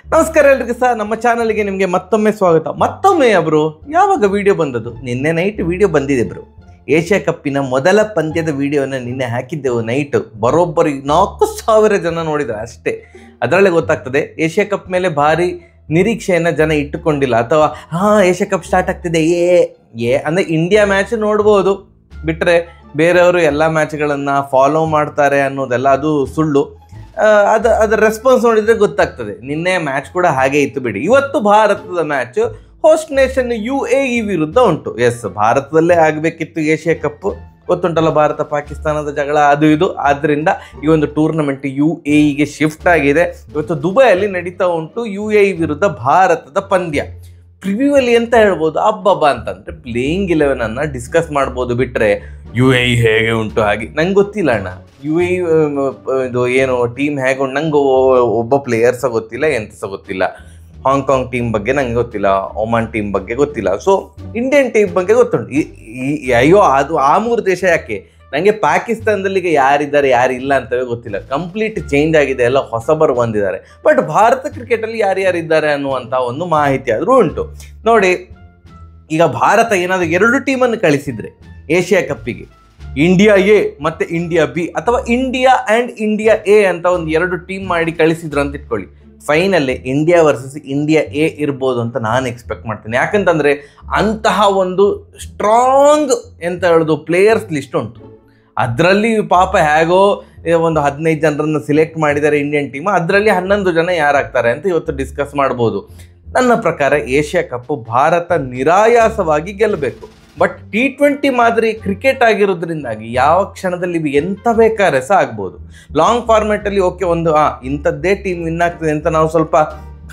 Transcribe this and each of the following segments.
ನಮಸ್ಕಾರ ಎಲ್ರಿಗೂ ಸಹ ನಮ್ಮ ಚಾನಲ್ಗೆ ನಿಮಗೆ ಮತ್ತೊಮ್ಮೆ ಸ್ವಾಗತ. ಮತ್ತೊಮ್ಮೆ ಬ್ರೋ ಯಾವಾಗ ವಿಡಿಯೋ ಬಂದದ್ದು? ನಿನ್ನೆ ನೈಟ್ ವಿಡಿಯೋ ಬಂದಿದೆ ಬ್ರೋ. ಏಷ್ಯಾ ಕಪ್ಪಿನ ಮೊದಲ ಪಂದ್ಯದ ವಿಡಿಯೋನ ನಿನ್ನೆ ಹಾಕಿದ್ದೆವು. ನೈಟ್ ಬರೋಬ್ಬರಿ 4,000 ಜನ ನೋಡಿದ್ರು ಅಷ್ಟೇ. ಅದರಲ್ಲೇ ಗೊತ್ತಾಗ್ತದೆ ಏಷ್ಯಾ ಕಪ್ ಮೇಲೆ ಭಾರಿ ನಿರೀಕ್ಷೆಯನ್ನು ಜನ ಇಟ್ಟುಕೊಂಡಿಲ್ಲ. ಅಥವಾ ಏಷ್ಯಾ ಕಪ್ ಸ್ಟಾರ್ಟ್ ಆಗ್ತಿದೆ ಅಂದರೆ ಇಂಡಿಯಾ ಮ್ಯಾಚ್ ನೋಡ್ಬೋದು ಬಿಟ್ಟರೆ ಬೇರೆಯವರು ಎಲ್ಲ ಮ್ಯಾಚ್ಗಳನ್ನು ಫಾಲೋ ಮಾಡ್ತಾರೆ ಅನ್ನೋದೆಲ್ಲ ಅದು ಸುಳ್ಳು. ಅದರ ರೆಸ್ಪಾನ್ಸ್ ನೋಡಿದರೆ ಗೊತ್ತಾಗ್ತದೆ. ನಿನ್ನೆ ಮ್ಯಾಚ್ ಕೂಡ ಹಾಗೆ ಇತ್ತು ಬಿಡಿ. ಇವತ್ತು ಭಾರತದ ಮ್ಯಾಚ್ ಹೋಸ್ಟ್ ನೇಷನ್ UAE ವಿರುದ್ಧ ಉಂಟು. ಎಸ್, ಭಾರತದಲ್ಲೇ ಆಗಬೇಕಿತ್ತು ಏಷ್ಯಾ ಕಪ್. ಗೊತ್ತುಂಟಲ್ಲ ಭಾರತ ಪಾಕಿಸ್ತಾನದ ಜಗಳ ಅದು ಇದು. ಆದ್ದರಿಂದ ಈ ಒಂದು ಟೂರ್ನಮೆಂಟ್ UAEಗೆ ಶಿಫ್ಟ್ ಆಗಿದೆ. ಇವತ್ತು ದುಬೈಯಲ್ಲಿ ನಡೀತಾ ಉಂಟು UAE ವಿರುದ್ಧ ಭಾರತದ ಪಂದ್ಯ. ಪ್ರಿವ್ಯೂವಲ್ಲಿ ಅಂತ ಹೇಳ್ಬೋದು, ಅಬ್ಬಬ್ಬ ಅಂತಂದರೆ ಪ್ಲೇಯಿಂಗ್ 11 ಡಿಸ್ಕಸ್ ಮಾಡ್ಬೋದು. ಬಿಟ್ಟರೆ UAE ಹೇಗೆ ಉಂಟು ಹಾಗೆ ನಂಗೆ ಗೊತ್ತಿಲ್ಲ ಅಣ್ಣ. UAE ಇದು ಏನು ಟೀಮ್ ಹೇಗೆ ಉಂಟು ನಂಗೆ ಒಬ್ಬ ಪ್ಲೇಯರ್ಸ ಗೊತ್ತಿಲ್ಲ, ಎಂತ ಸಹ ಗೊತ್ತಿಲ್ಲ. ಹಾಂಗ್ಕಾಂಗ್ ಟೀಮ್ ಬಗ್ಗೆ ನಂಗೆ ಗೊತ್ತಿಲ್ಲ, ಒಮಾನ್ ಟೀಮ್ ಬಗ್ಗೆ ಗೊತ್ತಿಲ್ಲ. ಸೊ ಇಂಡಿಯನ್ ಟೀಮ್ ಬಗ್ಗೆ ಗೊತ್ತುಂಟು. ಅಯ್ಯೋ ಅದು ಆ 3 ದೇಶ ಯಾಕೆ, ನನಗೆ ಪಾಕಿಸ್ತಾನದಲ್ಲಿ ಈಗ ಯಾರಿದ್ದಾರೆ ಯಾರಿಲ್ಲ ಅಂತವೇ ಗೊತ್ತಿಲ್ಲ. ಕಂಪ್ಲೀಟ್ ಚೇಂಜ್ ಆಗಿದೆ, ಎಲ್ಲ ಹೊಸಬರು ಬಂದಿದ್ದಾರೆ. ಬಟ್ ಭಾರತ ಕ್ರಿಕೆಟಲ್ಲಿ ಯಾರ್ಯಾರಿದ್ದಾರೆ ಅನ್ನುವಂಥ ಒಂದು ಮಾಹಿತಿ ಆದರೂ ಉಂಟು. ನೋಡಿ, ಈಗ ಭಾರತ ಏನಾದರೂ 2 ಟೀಮನ್ನು ಕಳಿಸಿದರೆ ಏಷ್ಯಾ ಕಪ್ಪಿಗೆ, ಇಂಡಿಯಾ A ಮತ್ತು ಇಂಡಿಯಾ B, ಅಥವಾ ಇಂಡಿಯಾ ಆ್ಯಂಡ್ ಇಂಡಿಯಾ A ಅಂತ ಒಂದು 2 ಟೀಮ್ ಮಾಡಿ ಕಳಿಸಿದ್ರು ಅಂತ ಇಟ್ಕೊಳ್ಳಿ. ಫೈನಲ್ಲೇ ಇಂಡಿಯಾ ವರ್ಸಸ್ ಇಂಡಿಯಾ A ಇರ್ಬೋದು ಅಂತ ನಾನು ಎಕ್ಸ್ಪೆಕ್ಟ್ ಮಾಡ್ತೀನಿ. ಯಾಕಂತಂದರೆ ಅಂತಹ ಒಂದು ಸ್ಟ್ರಾಂಗ್ ಎಂತ ಹೇಳೋದು ಪ್ಲೇಯರ್ಸ್ ಲಿಸ್ಟ್ ಉಂಟು. ಅದರಲ್ಲಿ ಪಾಪ ಹೇಗೋ ಒಂದು 15 ಜನರನ್ನು ಸಿಲೆಕ್ಟ್ ಮಾಡಿದ್ದಾರೆ ಇಂಡಿಯನ್ ಟೀಮ್. ಅದರಲ್ಲಿ 11 ಜನ ಯಾರಾಗ್ತಾರೆ ಅಂತ ಇವತ್ತು ಡಿಸ್ಕಸ್ ಮಾಡ್ಬೋದು. ನನ್ನ ಪ್ರಕಾರ ಏಷ್ಯಾ ಕಪ್ಪು ಭಾರತ ನಿರಾಯಾಸವಾಗಿ ಗೆಲ್ಲಬೇಕು. ಬಟ್ T20 ಮಾದರಿ ಕ್ರಿಕೆಟ್ ಆಗಿರೋದ್ರಿಂದಾಗಿ ಯಾವ ಕ್ಷಣದಲ್ಲಿ ಎಂತ ಬೇಕಾದ್ರೆ ಸಹ ಆಗ್ಬೋದು. ಲಾಂಗ್ ಫಾರ್ಮ್ಯಾಟಲ್ಲಿ ಓಕೆ, ಒಂದು ಇಂಥದ್ದೇ ಟೀಮ್ ವಿನ್ ಆಗ್ತದೆ ಅಂತ ನಾವು ಸ್ವಲ್ಪ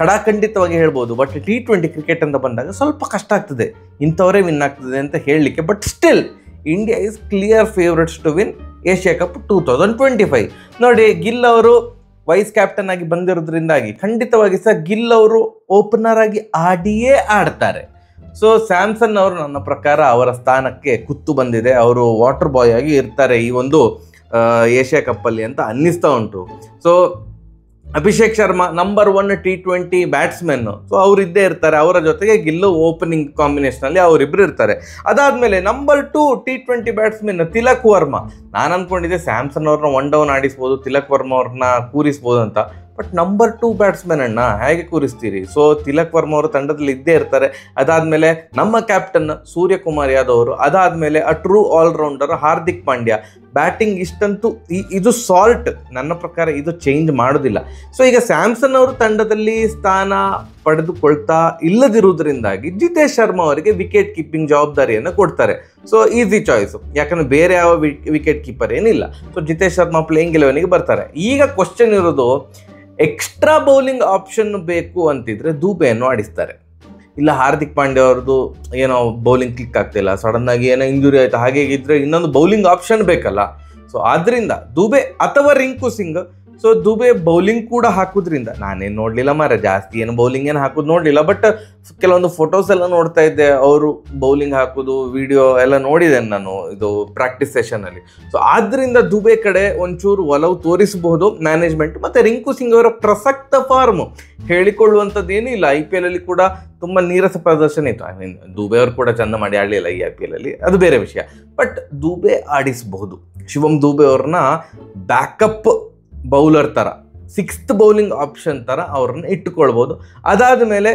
ಖಡಾಖಂಡಿತವಾಗಿ ಹೇಳ್ಬೋದು. ಬಟ್ T20 ಕ್ರಿಕೆಟ್ ಅಂತ ಬಂದಾಗ ಸ್ವಲ್ಪ ಕಷ್ಟ ಆಗ್ತದೆ, ಇಂಥವರೇ ವಿನ್ ಆಗ್ತದೆ ಅಂತ ಹೇಳಲಿಕ್ಕೆ. But still India is clear favourites to win Asia cup 2025. ನೋಡಿ, ಗಿಲ್ ಅವರು ವೈಸ್ ಕ್ಯಾಪ್ಟನ್ ಆಗಿ ಬಂದಿರೋದ್ರಿಂದಾಗಿ ಖಂಡಿತವಾಗಿ ಸಹ ಗಿಲ್ ಅವರು ಓಪನರ್ ಆಗಿ ಆಡಿಯೇ ಆಡ್ತಾರೆ. ಸೊ ಸ್ಯಾಮ್ಸನ್ ಅವರು ನನ್ನ ಪ್ರಕಾರ ಅವರ ಸ್ಥಾನಕ್ಕೆ ಕುತ್ತು ಬಂದಿದೆ. ಅವರು ವಾಟರ್ ಬಾಯ್ ಆಗಿ ಇರ್ತಾರೆ ಈ ಒಂದು ಏಷ್ಯಾ ಕಪ್ಪಲ್ಲಿ ಅಂತ ಅನ್ನಿಸ್ತಾ ಉಂಟು. So Abhishek Sharma number 1 T20 batsman. So ಅವರು ಇದ್ದೇ ಇರ್ತಾರೆ. ಅವರ ಜೊತೆಗೆ ಗಿಲ್ಲು ಓಪನಿಂಗ್ ಕಾಂಬಿನೇಷನಲ್ಲಿ ಅವರಿಬ್ಬರು ಇರ್ತಾರೆ. ಅದಾದಮೇಲೆ number 2 T20 batsman Tilak Verma. ನಾನು ಅಂದ್ಕೊಂಡಿದ್ದೆ ಸ್ಯಾಮ್ಸನ್ ಅವ್ರನ್ನ 1 ಡೌನ್ ಆಡಿಸ್ಬೋದು, ತಿಲಕ್ ವರ್ಮಾ ಅವ್ರನ್ನ ಕೂರಿಸ್ಬೋದು ಅಂತ. ಬಟ್ ನಂಬರ್ 2 ಬ್ಯಾಟ್ಸ್ಮನ್ ಅಣ್ಣ, ಹೇಗೆ ಕೂರಿಸ್ತೀರಿ? ಸೊ ತಿಲಕ್ ವರ್ಮಾ ಅವರು ತಂಡದಲ್ಲಿ ಇದ್ದೇ ಇರ್ತಾರೆ. ಅದಾದಮೇಲೆ ನಮ್ಮ ಕ್ಯಾಪ್ಟನ್ ಸೂರ್ಯಕುಮಾರ್ ಯಾದವ್ ಅವರು. ಅದಾದಮೇಲೆ true all rounder Hardik Pandya. Batting ಇಷ್ಟಂತೂ ಇದು ಸಾಲ್ಟ್, ನನ್ನ ಪ್ರಕಾರ ಇದು ಚೇಂಜ್ ಮಾಡೋದಿಲ್ಲ. ಸೊ ಈಗ ಸ್ಯಾಮ್ಸನ್ ಅವರು ತಂಡದಲ್ಲಿ ಸ್ಥಾನ ಪಡೆದುಕೊಳ್ತಾ ಇಲ್ಲದಿರುವುದರಿಂದಾಗಿ ಜಿತೇಶ್ ಶರ್ಮಾ ಅವರಿಗೆ ವಿಕೆಟ್ ಕೀಪಿಂಗ್ ಜವಾಬ್ದಾರಿಯನ್ನು ಕೊಡ್ತಾರೆ. ಸೊ ಈಸಿ ಚಾಯ್ಸು, ಯಾಕಂದರೆ ಬೇರೆ ಯಾವ ವಿಕೆಟ್ ಕೀಪರ್ ಏನಿಲ್ಲ. ಸೊ ಜಿತೇಶ್ ಶರ್ಮಾ ಪ್ಲೇಯಿಂಗ್ 11ಗೆ ಬರ್ತಾರೆ. ಈಗ ಕ್ವಶನ್ ಇರೋದು, ಎಕ್ಸ್ಟ್ರಾ ಬೌಲಿಂಗ್ ಆಪ್ಷನ್ ಬೇಕು ಅಂತಿದ್ರೆ ದುಬೆಯನ್ನು ಆಡಿಸ್ತಾರೆ. ಇಲ್ಲ ಹಾರ್ದಿಕ್ ಪಾಂಡ್ಯ ಅವ್ರದ್ದು ಏನೋ ಬೌಲಿಂಗ್ ಕ್ಲಿಕ್ ಆಗ್ತಿಲ್ಲ, ಸಡನ್ನಾಗಿ ಏನೋ ಇಂಜುರಿ ಆಯಿತು, ಹಾಗೆ ಇದ್ರೆ ಇನ್ನೊಂದು ಬೌಲಿಂಗ್ ಆಪ್ಷನ್ ಬೇಕಲ್ಲ. ಸೊ ಆದ್ದರಿಂದ ದುಬೆ ಅಥವಾ ರಿಂಕು ಸಿಂಗ್. ಸೊ ದುಬೆ ಬೌಲಿಂಗ್ ಕೂಡ ಹಾಕೋದ್ರಿಂದ ನಾನೇನು ನೋಡಲಿಲ್ಲ ಮಾರ, ಜಾಸ್ತಿ ಏನು ಬೌಲಿಂಗ್ ಏನು ಹಾಕೋದು ನೋಡಲಿಲ್ಲ. ಬಟ್ ಕೆಲವೊಂದು ಫೋಟೋಸ್ ಎಲ್ಲ ನೋಡ್ತಾ ಇದ್ದೆ, ಅವರು ಬೌಲಿಂಗ್ ಹಾಕೋದು ವಿಡಿಯೋ ಎಲ್ಲ ನೋಡಿದ್ದೇನೆ ನಾನು ಇದು ಪ್ರಾಕ್ಟೀಸ್ ಸೆಷನಲ್ಲಿ. ಸೊ ಆದ್ದರಿಂದ ದುಬೆ ಕಡೆ ಒಂಚೂರು ಒಲವು ತೋರಿಸಬಹುದು ಮ್ಯಾನೇಜ್ಮೆಂಟ್. ಮತ್ತು ರಿಂಕು ಸಿಂಗ್ ಅವರ ಪ್ರಸಕ್ತ ಫಾರ್ಮು ಹೇಳಿಕೊಳ್ಳುವಂಥದ್ದು ಏನೂ ಇಲ್ಲ. IPL ಅಲ್ಲಿ ಕೂಡ ತುಂಬ ನೀರಸ ಪ್ರದರ್ಶನ ಇತ್ತು. ದುಬೆ ಅವರು ಕೂಡ ಚೆಂದ ಮಾಡಿ ಆಡಲಿಲ್ಲ ಈ IPL ಅಲ್ಲಿ, ಅದು ಬೇರೆ ವಿಷಯ. ಬಟ್ ದುಬೆ ಆಡಿಸಬಹುದು. ಶಿವಮ್ ದುಬೆ ಅವ್ರನ್ನ ಬ್ಯಾಕಪ್ ಬೌಲರ್ ಥರ, 6th ಬೌಲಿಂಗ್ ಆಪ್ಷನ್ ಥರ ಅವ್ರನ್ನ ಇಟ್ಟುಕೊಳ್ಬೋದು. ಅದಾದ ಮೇಲೆ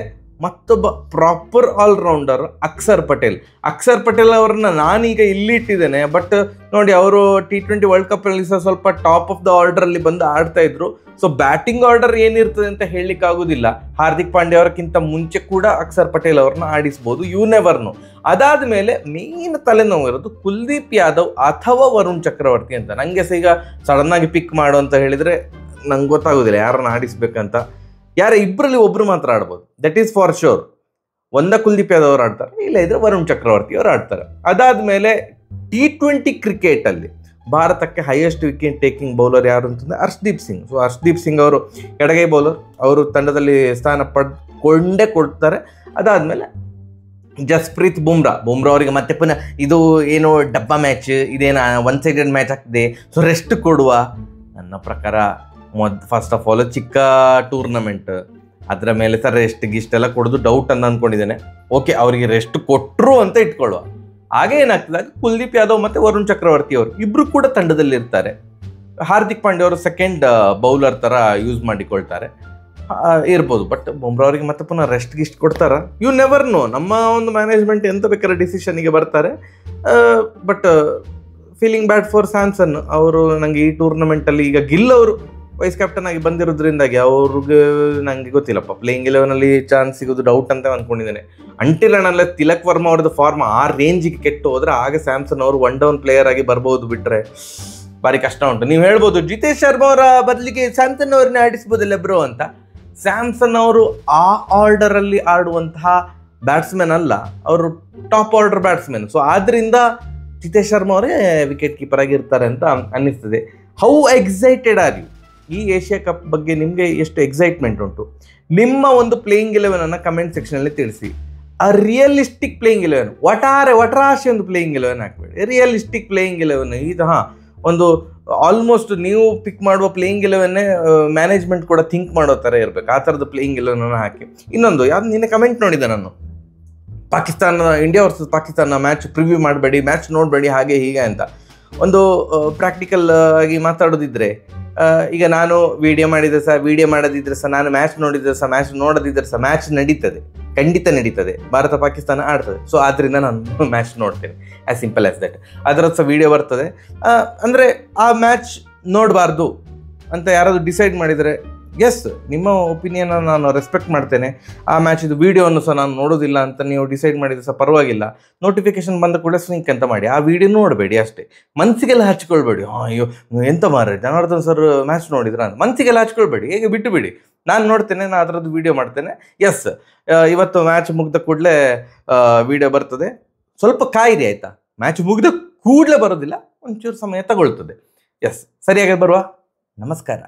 ಮತ್ತೊಬ್ಬ ಪ್ರಾಪರ್ ಆಲ್ರೌಂಡರ್ ಅಕ್ಷರ್ ಪಟೇಲ್ ಅವ್ರನ್ನ ನಾನೀಗ ಇಲ್ಲಿಟ್ಟಿದ್ದೇನೆ. ಬಟ್ ನೋಡಿ, ಅವರು T20 ವರ್ಲ್ಡ್ ಕಪ್ಪಲ್ಲಿ ಸಹ ಸ್ವಲ್ಪ ಟಾಪ್ ಆಫ್ ದ ಆರ್ಡರಲ್ಲಿ ಬಂದು ಆಡ್ತಾ ಇದ್ರು. ಸೊ ಬ್ಯಾಟಿಂಗ್ ಆರ್ಡರ್ ಏನಿರ್ತದೆ ಅಂತ ಹೇಳಲಿಕ್ಕಾಗೋದಿಲ್ಲ. ಹಾರ್ದಿಕ್ ಪಾಂಡ್ಯ ಅವರಕ್ಕಿಂತ ಮುಂಚೆ ಕೂಡ ಅಕ್ಷರ್ ಪಟೇಲ್ ಅವ್ರನ್ನ ಆಡಿಸ್ಬೋದು, ಯು ನೆವರ್ ನೋ. ಅದಾದ ಮೇಲೆ ಮೇನ್ ತಲೆನೋವು ಇರೋದು ಕುಲ್ದೀಪ್ ಯಾದವ್ ಅಥವಾ ವರುಣ್ ಚಕ್ರವರ್ತಿ ಅಂತ. ನನಗೆ ಸಹ ಈಗ ಸಡನ್ನಾಗಿ ಪಿಕ್ ಮಾಡು ಅಂತ ಹೇಳಿದರೆ ನಂಗೆ ಗೊತ್ತಾಗೋದಿಲ್ಲ ಯಾರನ್ನ ಆಡಿಸ್ಬೇಕಂತ. ಇಬ್ಬರಲ್ಲಿ ಒಬ್ಬರು ಮಾತ್ರ ಆಡ್ಬೋದು, that is for sure. Kuldeep Yadav ಅವರು ಆಡ್ತಾರೆ, ಇಲ್ಲ ಇದ್ರೆ ವರುಣ್ ಚಕ್ರವರ್ತಿ ಅವರು ಆಡ್ತಾರೆ. ಅದಾದಮೇಲೆ T20 ಕ್ರಿಕೆಟಲ್ಲಿ ಭಾರತಕ್ಕೆ ಹೈಯೆಸ್ಟ್ ವಿಕೆಟ್ ಟೇಕಿಂಗ್ ಬೌಲರ್ ಯಾರು ಅಂತಂದರೆ ಹರ್ಷ್ದೀಪ್ ಸಿಂಗ್. ಸೊ ಹರ್ಷ್ದೀಪ್ ಸಿಂಗ್ ಅವರು ಎಡಗೈ ಬೌಲರ್, ಅವರು ತಂಡದಲ್ಲಿ ಸ್ಥಾನ ಪಡ್ಕೊಂಡೇ ಕೊಡ್ತಾರೆ. ಅದಾದಮೇಲೆ ಜಸ್ಪ್ರೀತ್ ಬುಮ್ರಾ ಅವರಿಗೆ ಮತ್ತೆ ಪುನಃ ಇದು ಏನು ಡಬ್ಬಾ ಮ್ಯಾಚ್, ಇದೇನು 1 ಸೈಡೆಡ್ ಮ್ಯಾಚ್ ಆಗ್ತದೆ, ಸೊ ರೆಸ್ಟ್ ಕೊಡುವ. ನನ್ನ ಪ್ರಕಾರ ಫಸ್ಟ್ ಆಫ್ ಆಲ್ ಚಿಕ್ಕ ಟೂರ್ನಮೆಂಟ್, ಅದರ ಮೇಲೆ ಸರ್ ರೆಸ್ಟ್ ಗಿಷ್ಟೆಲ್ಲ ಕೊಡೋದು ಡೌಟ್ ಅಂತ ಅಂದ್ಕೊಂಡಿದ್ದೇನೆ. ಓಕೆ, ಅವರಿಗೆ ರೆಸ್ಟ್ ಕೊಟ್ಟರು ಅಂತ ಇಟ್ಕೊಳ್ಳುವ. ಹಾಗೆ ಏನಾಗ್ತದೆ, ಕುಲ್ದೀಪ್ ಯಾದವ್ ಮತ್ತು ವರುಣ್ ಚಕ್ರವರ್ತಿ ಅವರು ಇಬ್ಬರು ಕೂಡ ತಂಡದಲ್ಲಿ ಇರ್ತಾರೆ. ಹಾರ್ದಿಕ್ ಪಾಂಡ್ಯ ಅವರು ಸೆಕೆಂಡ್ ಬೌಲರ್ ಥರ ಯೂಸ್ ಮಾಡಿಕೊಳ್ತಾರೆ ಇರ್ಬೋದು. ಬಟ್ ಬುಮ್ರಾ ಅವರಿಗೆ ಮತ್ತೆ ಪುನಃ ರೆಸ್ಟ್ ಗಿಸ್ಟ್ ಕೊಡ್ತಾರ, ಯು ನೆವರ್ ನೋ. ನಮ್ಮ ಒಂದು ಮ್ಯಾನೇಜ್ಮೆಂಟ್ ಎಂತ ಬೇಕಾದ್ರೆ ಡಿಸಿಷನ್ಗೆ ಬರ್ತಾರೆ. But feeling bad for Samson ಅವರು. ನನಗೆ ಈ ಟೂರ್ನಮೆಂಟಲ್ಲಿ ಈಗ ಗಿಲ್ ಅವರು ವೈಸ್ ಕ್ಯಾಪ್ಟನ್ ಆಗಿ ಬಂದಿರೋದ್ರಿಂದಾಗಿ ಅವ್ರಿಗೆ ನನಗೆ ಗೊತ್ತಿಲ್ಲಪ್ಪ, ಪ್ಲೇಯಿಂಗ್ 11ನಲ್ಲಿ ಚಾನ್ಸ್ ಸಿಗೋದು ಡೌಟ್ ಅಂತ ಅಂದ್ಕೊಂಡಿದ್ದೇನೆ. ಅಂಟಿಲ್ ಅಣ್ಣಲ್ಲ ತಿಲಕ್ ವರ್ಮಾ ಅವ್ರದ್ದು ಫಾರ್ಮ್ ಆ ರೇಂಜಿಗೆ ಕೆಟ್ಟು ಹೋದ್ರೆ ಆಗ ಸ್ಯಾಮ್ಸನ್ ಅವರು 1 ಡೌನ್ ಪ್ಲೇಯರ್ ಆಗಿ ಬರ್ಬೋದು, ಬಿಟ್ಟರೆ ಭಾರಿ ಕಷ್ಟ ಉಂಟು. ನೀವು ಹೇಳ್ಬೋದು ಜಿತೇಶ್ ಶರ್ಮಾ ಅವರ ಬದಲಿಗೆ ಸ್ಯಾಮ್ಸನ್ ಅವ್ರನ್ನ ಆಡಿಸ್ಬೋದಲ್ಲ ಬ್ರೋ ಅಂತ. ಸ್ಯಾಮ್ಸನ್ ಅವರು ಆ ಆರ್ಡರಲ್ಲಿ ಆಡುವಂತಹ ಬ್ಯಾಟ್ಸ್ಮನ್ ಅಲ್ಲ, ಅವರು ಟಾಪ್ ಆರ್ಡರ್ ಬ್ಯಾಟ್ಸ್ಮನ್. ಸೊ ಆದ್ದರಿಂದ ಜಿತೇಶ್ ಶರ್ಮಾ ಅವರೇ ವಿಕೆಟ್ ಕೀಪರ್ ಆಗಿರ್ತಾರೆ ಅಂತ ಅನ್ನಿಸ್ತದೆ. How excited are you? ಈ ಏಷ್ಯಾ ಕಪ್ ಬಗ್ಗೆ ನಿಮಗೆ ಎಷ್ಟು ಎಕ್ಸೈಟ್ಮೆಂಟ್ ಉಂಟು? ನಿಮ್ಮ ಒಂದು ಪ್ಲೇಯಿಂಗ್ 11 ಕಮೆಂಟ್ ಸೆಕ್ಷನಲ್ಲಿ ತಿಳಿಸಿ. ಆ ರಿಯಲಿಸ್ಟಿಕ್ ಪ್ಲೇಯಿಂಗ್ 11, ಒಟ್ರಾಶಿ ಒಂದು ಪ್ಲೇಯಿಂಗ್ 11 ಹಾಕ್ಬೇಡಿ. ರಿಯಲಿಸ್ಟಿಕ್ ಪ್ಲೇಯಿಂಗ್ 11 ಇದು ಒಂದು ಆಲ್ಮೋಸ್ಟ್ ನೀವು ಪಿಕ್ ಮಾಡುವ ಪ್ಲೇಯಿಂಗ್ 11 ಮ್ಯಾನೇಜ್ಮೆಂಟ್ ಕೂಡ ಥಿಂಕ್ ಮಾಡೋ ಥರ ಇರಬೇಕು. ಆ ಥರದ್ದು ಪ್ಲೇಯಿಂಗ್ 11 ಹಾಕಿ. ಇನ್ನೊಂದು ಯಾವ್ದು ನಿನ್ನೆ ಕಮೆಂಟ್ ನೋಡಿದೆ ನಾನು, India versus Pakistan match preview ಮಾಡಬೇಡಿ, ಮ್ಯಾಚ್ ನೋಡಬೇಡಿ, ಹಾಗೆ ಹೀಗೆ ಅಂತ. ಒಂದು ಪ್ರಾಕ್ಟಿಕಲ್ ಆಗಿ ಮಾತಾಡೋದಿದ್ರೆ, ಈಗ ನಾನು ವಿಡಿಯೋ ಮಾಡೋದಿದ್ರೆ ಸಹ, ನಾನು ಮ್ಯಾಚ್ ನೋಡಿದ್ರೆ ಸಹ, ಮ್ಯಾಚ್ ನೋಡೋದಿದ್ರೆ ಸಹ ಮ್ಯಾಚ್ ನಡೀತದೆ, ಖಂಡಿತ ನಡೀತದೆ. ಭಾರತ ಪಾಕಿಸ್ತಾನ ಆಡ್ತದೆ. ಸೊ ಆದ್ದರಿಂದ ನಾನು ಮ್ಯಾಚ್ ನೋಡ್ತೇನೆ, ಆ್ಯಸ್ ಸಿಂಪಲ್ ಆ್ಯಸ್ ದಟ್. ಅದರದ್ದು ಸಹ ವಿಡಿಯೋ ಬರ್ತದೆ. ಅಂದರೆ ಆ ಮ್ಯಾಚ್ ನೋಡಬಾರ್ದು ಅಂತ ಯಾರಾದರೂ ಡಿಸೈಡ್ ಮಾಡಿದರೆ, ಎಸ್, ನಿಮ್ಮ ಒಪಿನಿಯನ್ ನಾನು ರೆಸ್ಪೆಕ್ಟ್ ಮಾಡ್ತೇನೆ. ಆ ಮ್ಯಾಚಿದು ವೀಡಿಯೋವನ್ನು ಸಹ ನಾನು ನೋಡೋದಿಲ್ಲ ಅಂತ ನೀವು ಡಿಸೈಡ್ ಮಾಡಿದ್ರೆ ಸಹ ಪರವಾಗಿಲ್ಲ. ನೋಟಿಫಿಕೇಶನ್ ಬಂದ ಕೂಡ ಸ್ವಿಂಕ್ ಅಂತ ಮಾಡಿ, ಆ ವಿಡಿಯೋ ನೋಡಬೇಡಿ ಅಷ್ಟೇ. ಮನಸ್ಸಿಗೆಲ್ಲ ಹಚ್ಕೊಳ್ಬೇಡಿ, ಅಯ್ಯೋ ಎಂತ ಮಾರ್ರೆ ಜನಾರ್ದನ್ ಸರ್ ಮ್ಯಾಚ್ ನೋಡಿದ್ರ ಅಂತ ಮನಸ್ಸಿಗೆಲ್ಲ ಹಚ್ಕೊಳ್ಬೇಡಿ. ಹೇಗೆ ಬಿಟ್ಟು ಬಿಡಿ, ನಾನು ನೋಡ್ತೇನೆ, ನಾನು ಅದರದ್ದು ವಿಡಿಯೋ ಮಾಡ್ತೇನೆ. ಎಸ್, ಇವತ್ತು ಮ್ಯಾಚ್ ಮುಗಿದ ಕೂಡಲೇ ವಿಡಿಯೋ ಬರ್ತದೆ. ಸ್ವಲ್ಪ ಕಾಯಿರಿ ಆಯಿತಾ, ಮ್ಯಾಚ್ ಮುಗಿದ ಕೂಡಲೇ ಬರೋದಿಲ್ಲ, ಒಂಚೂರು ಸಮಯ ತಗೊಳ್ತದೆ. ಎಸ್, ಸರಿಯಾಗಿ ಬರುವ. ನಮಸ್ಕಾರ.